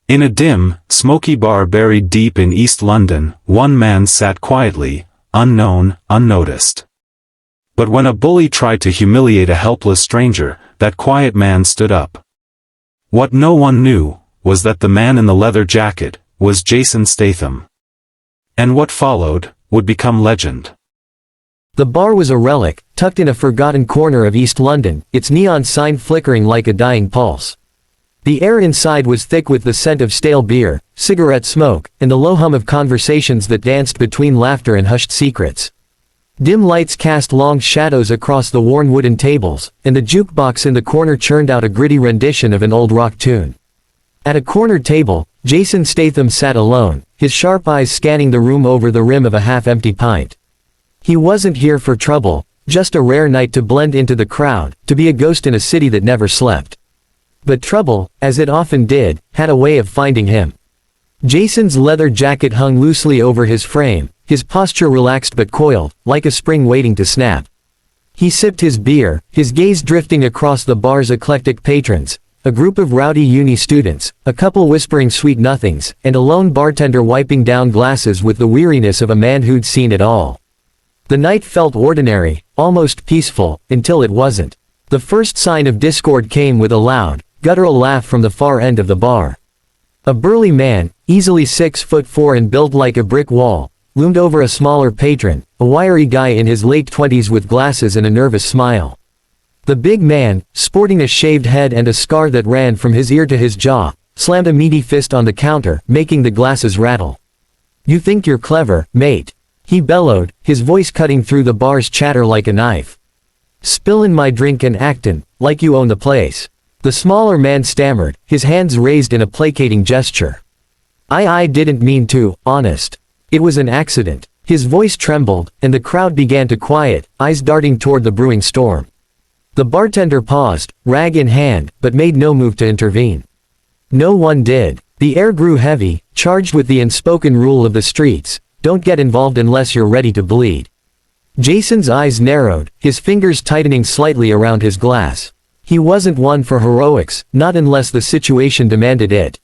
In a dim, smoky bar buried deep in East London, one man sat quietly, unknown, unnoticed. But when a bully tried to humiliate a helpless stranger, that quiet man stood up. What no one knew was that the man in the leather jacket was Jason Statham. And what followed would become legend. The bar was a relic, tucked in a forgotten corner of East London, its neon sign flickering like a dying pulse. The air inside was thick with the scent of stale beer, cigarette smoke, and the low hum of conversations that danced between laughter and hushed secrets. Dim lights cast long shadows across the worn wooden tables, and the jukebox in the corner churned out a gritty rendition of an old rock tune. At a corner table, Jason Statham sat alone, his sharp eyes scanning the room over the rim of a half-empty pint. He wasn't here for trouble, just a rare night to blend into the crowd, to be a ghost in a city that never slept. But trouble, as it often did, had a way of finding him. Jason's leather jacket hung loosely over his frame, his posture relaxed but coiled, like a spring waiting to snap. He sipped his beer, his gaze drifting across the bar's eclectic patrons, a group of rowdy uni students, a couple whispering sweet nothings, and a lone bartender wiping down glasses with the weariness of a man who'd seen it all. The night felt ordinary, almost peaceful, until it wasn't. The first sign of discord came with a loud, guttural laugh from the far end of the bar. A burly man, easily 6'4" and built like a brick wall, loomed over a smaller patron, a wiry guy in his late 20s with glasses and a nervous smile. The big man, sporting a shaved head and a scar that ran from his ear to his jaw, slammed a meaty fist on the counter, making the glasses rattle. "You think you're clever, mate?" he bellowed, his voice cutting through the bar's chatter like a knife. "Spillin' my drink and actin' like you own the place." The smaller man stammered, his hands raised in a placating gesture. I didn't mean to, honest. It was an accident." His voice trembled, and the crowd began to quiet, eyes darting toward the brewing storm. The bartender paused, rag in hand, but made no move to intervene. No one did. The air grew heavy, charged with the unspoken rule of the streets: don't get involved unless you're ready to bleed. Jason's eyes narrowed, his fingers tightening slightly around his glass. He wasn't one for heroics, not unless the situation demanded it.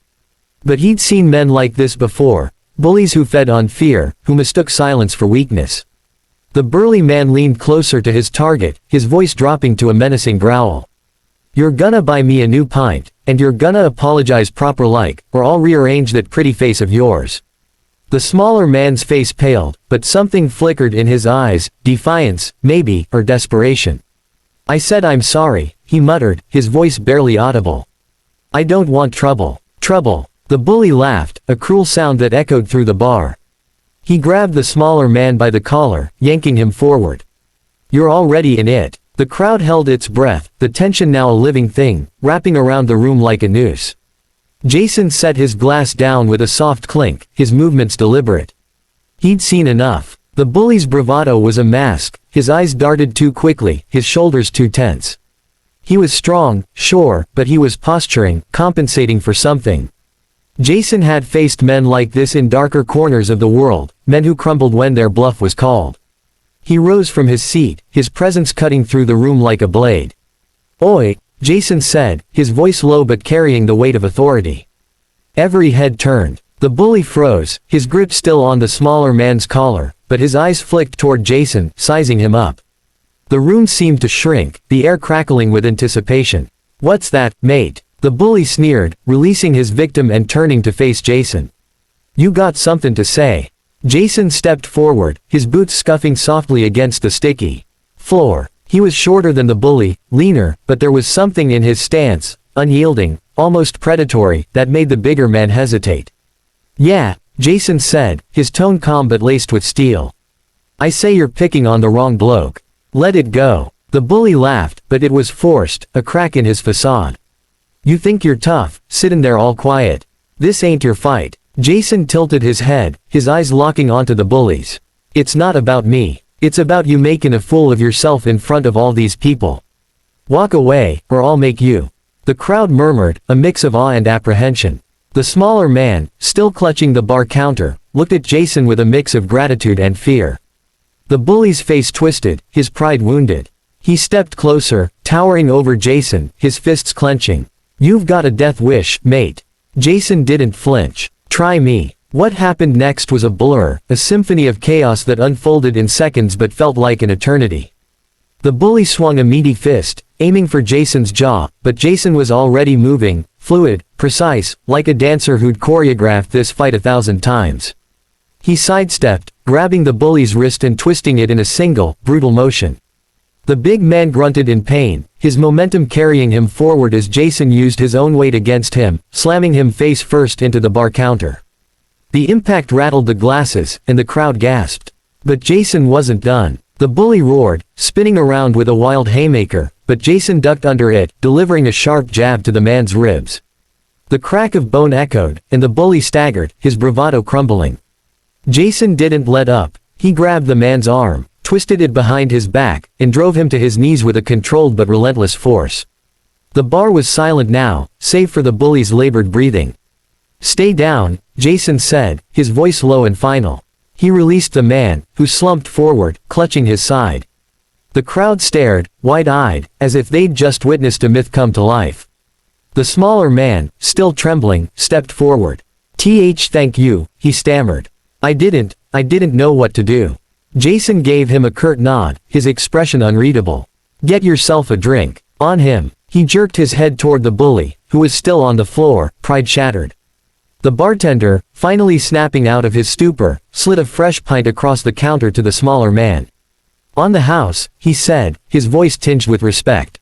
But he'd seen men like this before, bullies who fed on fear, who mistook silence for weakness. The burly man leaned closer to his target, his voice dropping to a menacing growl. "You're gonna buy me a new pint, and you're gonna apologize proper like, or I'll rearrange that pretty face of yours." The smaller man's face paled, but something flickered in his eyes, defiance, maybe, or desperation. "I said I'm sorry," he muttered, his voice barely audible. "I don't want trouble." "Trouble." The bully laughed, a cruel sound that echoed through the bar. He grabbed the smaller man by the collar, yanking him forward. "You're already in it." The crowd held its breath, the tension now a living thing, wrapping around the room like a noose. Jason set his glass down with a soft clink, his movements deliberate. He'd seen enough. The bully's bravado was a mask, his eyes darted too quickly, his shoulders too tense. He was strong, sure, but he was posturing, compensating for something. Jason had faced men like this in darker corners of the world, men who crumbled when their bluff was called. He rose from his seat, his presence cutting through the room like a blade. "Oi," Jason said, his voice low but carrying the weight of authority. Every head turned. The bully froze, his grip still on the smaller man's collar, but his eyes flicked toward Jason, sizing him up. The room seemed to shrink, the air crackling with anticipation. "What's that, mate?" The bully sneered, releasing his victim and turning to face Jason. "You got something to say?" Jason stepped forward, his boots scuffing softly against the sticky floor. He was shorter than the bully, leaner, but there was something in his stance, unyielding, almost predatory, that made the bigger man hesitate. "Yeah," Jason said, his tone calm but laced with steel. "I say you're picking on the wrong bloke. Let it go." The bully laughed, but it was forced, a crack in his facade. "You think you're tough, sitting there all quiet. This ain't your fight." Jason tilted his head, his eyes locking onto the bully's. "It's not about me. It's about you making a fool of yourself in front of all these people. Walk away, or I'll make you." The crowd murmured, a mix of awe and apprehension. The smaller man, still clutching the bar counter, looked at Jason with a mix of gratitude and fear. The bully's face twisted, his pride wounded. He stepped closer, towering over Jason, his fists clenching. "You've got a death wish, mate. Jason didn't flinch. "Try me." What happened next was a blur, a symphony of chaos that unfolded in seconds but felt like an eternity. The bully swung a meaty fist, aiming for Jason's jaw, but Jason was already moving, fluid, precise, like a dancer who'd choreographed this fight 1,000 times. He sidestepped, grabbing the bully's wrist and twisting it in a single, brutal motion. The big man grunted in pain, his momentum carrying him forward as Jason used his own weight against him, slamming him face first into the bar counter. The impact rattled the glasses, and the crowd gasped. But Jason wasn't done. The bully roared, spinning around with a wild haymaker, but Jason ducked under it, delivering a sharp jab to the man's ribs. The crack of bone echoed, and the bully staggered, his bravado crumbling. Jason didn't let up. He grabbed the man's arm, twisted it behind his back, and drove him to his knees with a controlled but relentless force. The bar was silent now, save for the bully's labored breathing. "Stay down," Jason said, his voice low and final. He released the man, who slumped forward, clutching his side. The crowd stared, wide-eyed, as if they'd just witnessed a myth come to life. The smaller man, still trembling, stepped forward. Thank you," he stammered. I didn't know what to do." Jason gave him a curt nod, his expression unreadable. "Get yourself a drink." On him. He jerked his head toward the bully, who was still on the floor, pride shattered. The bartender, finally snapping out of his stupor, slid a fresh pint across the counter to the smaller man. "On the house," he said, his voice tinged with respect.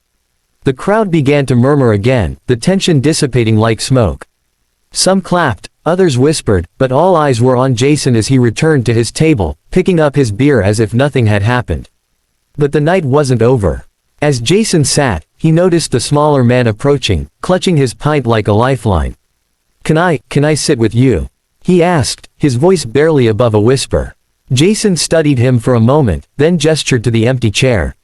The crowd began to murmur again, the tension dissipating like smoke. Some clapped, others whispered, but all eyes were on Jason as he returned to his table, picking up his beer as if nothing had happened. But the night wasn't over. As Jason sat, he noticed the smaller man approaching, clutching his pint like a lifeline. Can I sit with you?" he asked, his voice barely above a whisper. Jason studied him for a moment, then gestured to the empty chair.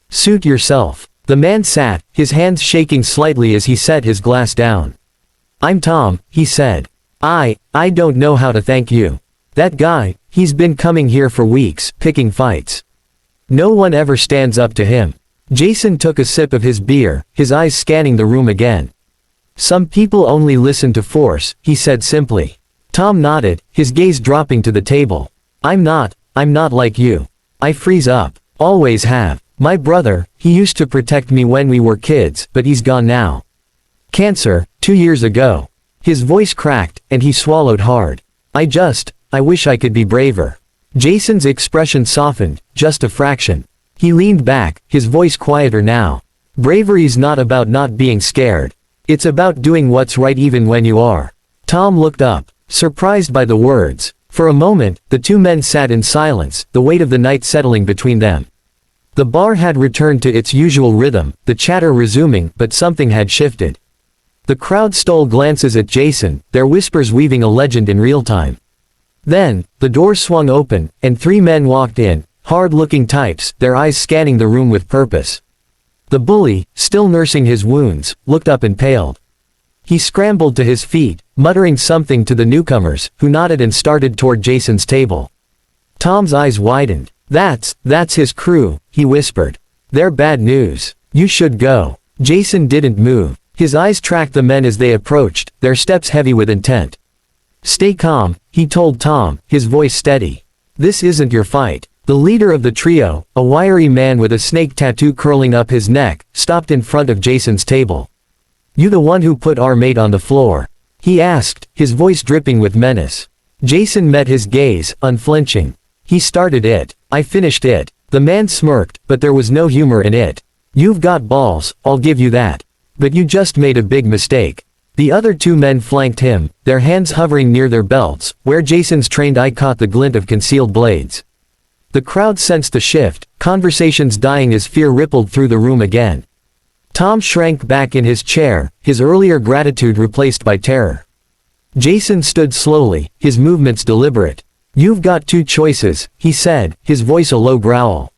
"Suit yourself." The man sat, his hands shaking slightly as he set his glass down. "I'm Tom," he said. I don't know how to thank you. That guy, he's been coming here for weeks, picking fights. No one ever stands up to him." Jason took a sip of his beer, his eyes scanning the room again. "Some people only listen to force," he said simply. Tom nodded, his gaze dropping to the table. I'm not like you. I freeze up. Always have. My brother, he used to protect me when we were kids, but he's gone now. Cancer, 2 years ago." His voice cracked, and he swallowed hard. I wish I could be braver." Jason's expression softened, just a fraction. He leaned back, his voice quieter now. "Bravery's not about not being scared. It's about doing what's right even when you are." Tom looked up, surprised by the words. For a moment, the two men sat in silence, the weight of the night settling between them. The bar had returned to its usual rhythm, the chatter resuming, but something had shifted. The crowd stole glances at Jason, their whispers weaving a legend in real time. Then, the door swung open, and 3 men walked in, hard-looking types, their eyes scanning the room with purpose. The bully, still nursing his wounds, looked up and paled. He scrambled to his feet, muttering something to the newcomers, who nodded and started toward Jason's table. Tom's eyes widened. That's his crew," he whispered. "They're bad news. You should go." Jason didn't move. His eyes tracked the men as they approached, their steps heavy with intent. "Stay calm," he told Tom, his voice steady. "This isn't your fight." The leader of the trio, a wiry man with a snake tattoo curling up his neck, stopped in front of Jason's table. "You the one who put our mate on the floor?" he asked, his voice dripping with menace. Jason met his gaze, unflinching. "He started it. I finished it." The man smirked, but there was no humor in it. "You've got balls, I'll give you that. But you just made a big mistake." The other 2 men flanked him, their hands hovering near their belts, where Jason's trained eye caught the glint of concealed blades. The crowd sensed the shift, conversations dying as fear rippled through the room again. Tom shrank back in his chair, his earlier gratitude replaced by terror. Jason stood slowly, his movements deliberate. "You've got 2 choices," he said, his voice a low growl.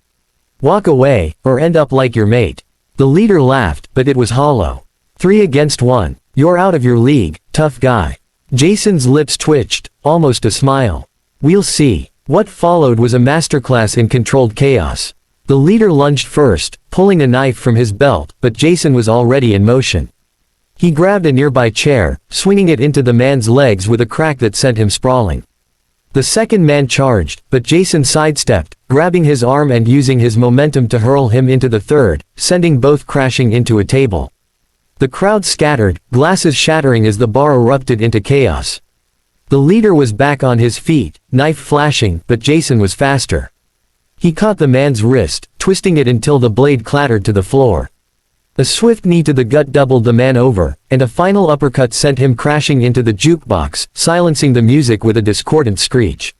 "Walk away, or end up like your mate." The leader laughed, but it was hollow. 3 against 1. You're out of your league, tough guy. Jason's lips twitched, almost a smile. "We'll see." What followed was a masterclass in controlled chaos. The leader lunged first, pulling a knife from his belt, but Jason was already in motion. He grabbed a nearby chair, swinging it into the man's legs with a crack that sent him sprawling. The second man charged, but Jason sidestepped, grabbing his arm and using his momentum to hurl him into the third, sending both crashing into a table. The crowd scattered, glasses shattering as the bar erupted into chaos. The leader was back on his feet, knife flashing, but Jason was faster. He caught the man's wrist, twisting it until the blade clattered to the floor. A swift knee to the gut doubled the man over, and a final uppercut sent him crashing into the jukebox, silencing the music with a discordant screech.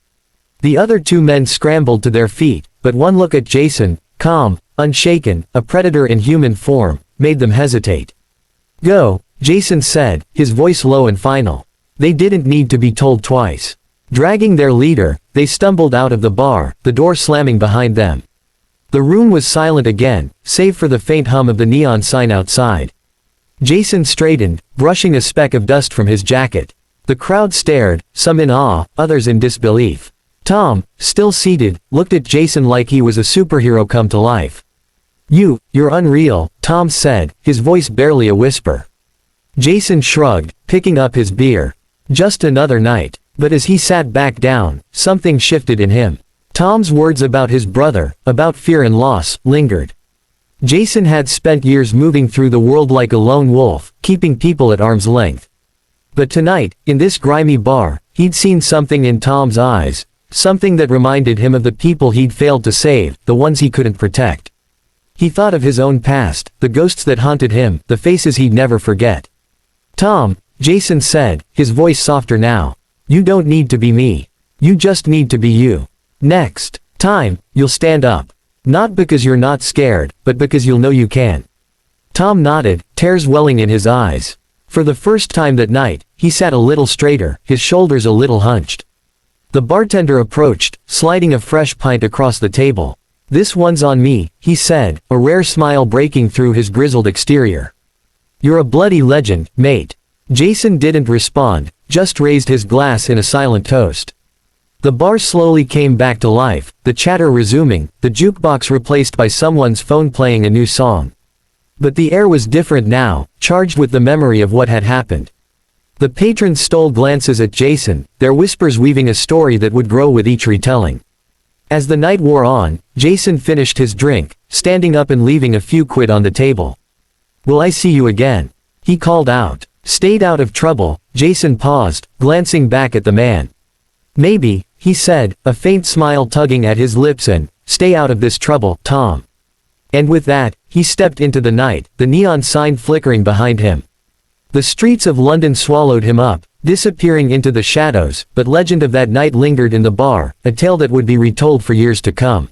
The other two men scrambled to their feet, but one look at Jason, calm, unshaken, a predator in human form, made them hesitate. "Go," Jason said, his voice low and final. They didn't need to be told twice. Dragging their leader, they stumbled out of the bar, the door slamming behind them. The room was silent again, save for the faint hum of the neon sign outside. Jason straightened, brushing a speck of dust from his jacket. The crowd stared, some in awe, others in disbelief. Tom, still seated, looked at Jason like he was a superhero come to life. You're unreal," Tom said, his voice barely a whisper. Jason shrugged, picking up his beer. Just another night. But as he sat back down, something shifted in him. Tom's words about his brother, about fear and loss, lingered. Jason had spent years moving through the world like a lone wolf, keeping people at arm's length. But tonight, in this grimy bar, he'd seen something in Tom's eyes, something that reminded him of the people he'd failed to save, the ones he couldn't protect. He thought of his own past, the ghosts that haunted him, the faces he'd never forget. "Tom," Jason said, his voice softer now, "you don't need to be me. You just need to be you. Next time, you'll stand up. Not because you're not scared, but because you'll know you can." Tom nodded, tears welling in his eyes. For the first time that night, he sat a little straighter, his shoulders a little hunched. The bartender approached, sliding a fresh pint across the table. "This one's on me," he said, a rare smile breaking through his grizzled exterior. "You're a bloody legend, mate." Jason didn't respond, just raised his glass in a silent toast. The bar slowly came back to life, the chatter resuming, the jukebox replaced by someone's phone playing a new song. But the air was different now, charged with the memory of what had happened. The patrons stole glances at Jason, their whispers weaving a story that would grow with each retelling. As the night wore on, Jason finished his drink, standing up and leaving a few quid on the table. "Will I see you again?" he called out. Stayed out of trouble, Jason paused, glancing back at the man. "Maybe," he said, a faint smile tugging at his lips, "and stay out of this trouble, Tom." And with that, he stepped into the night, the neon sign flickering behind him. The streets of London swallowed him up, disappearing into the shadows, but legend of that night lingered in the bar, a tale that would be retold for years to come.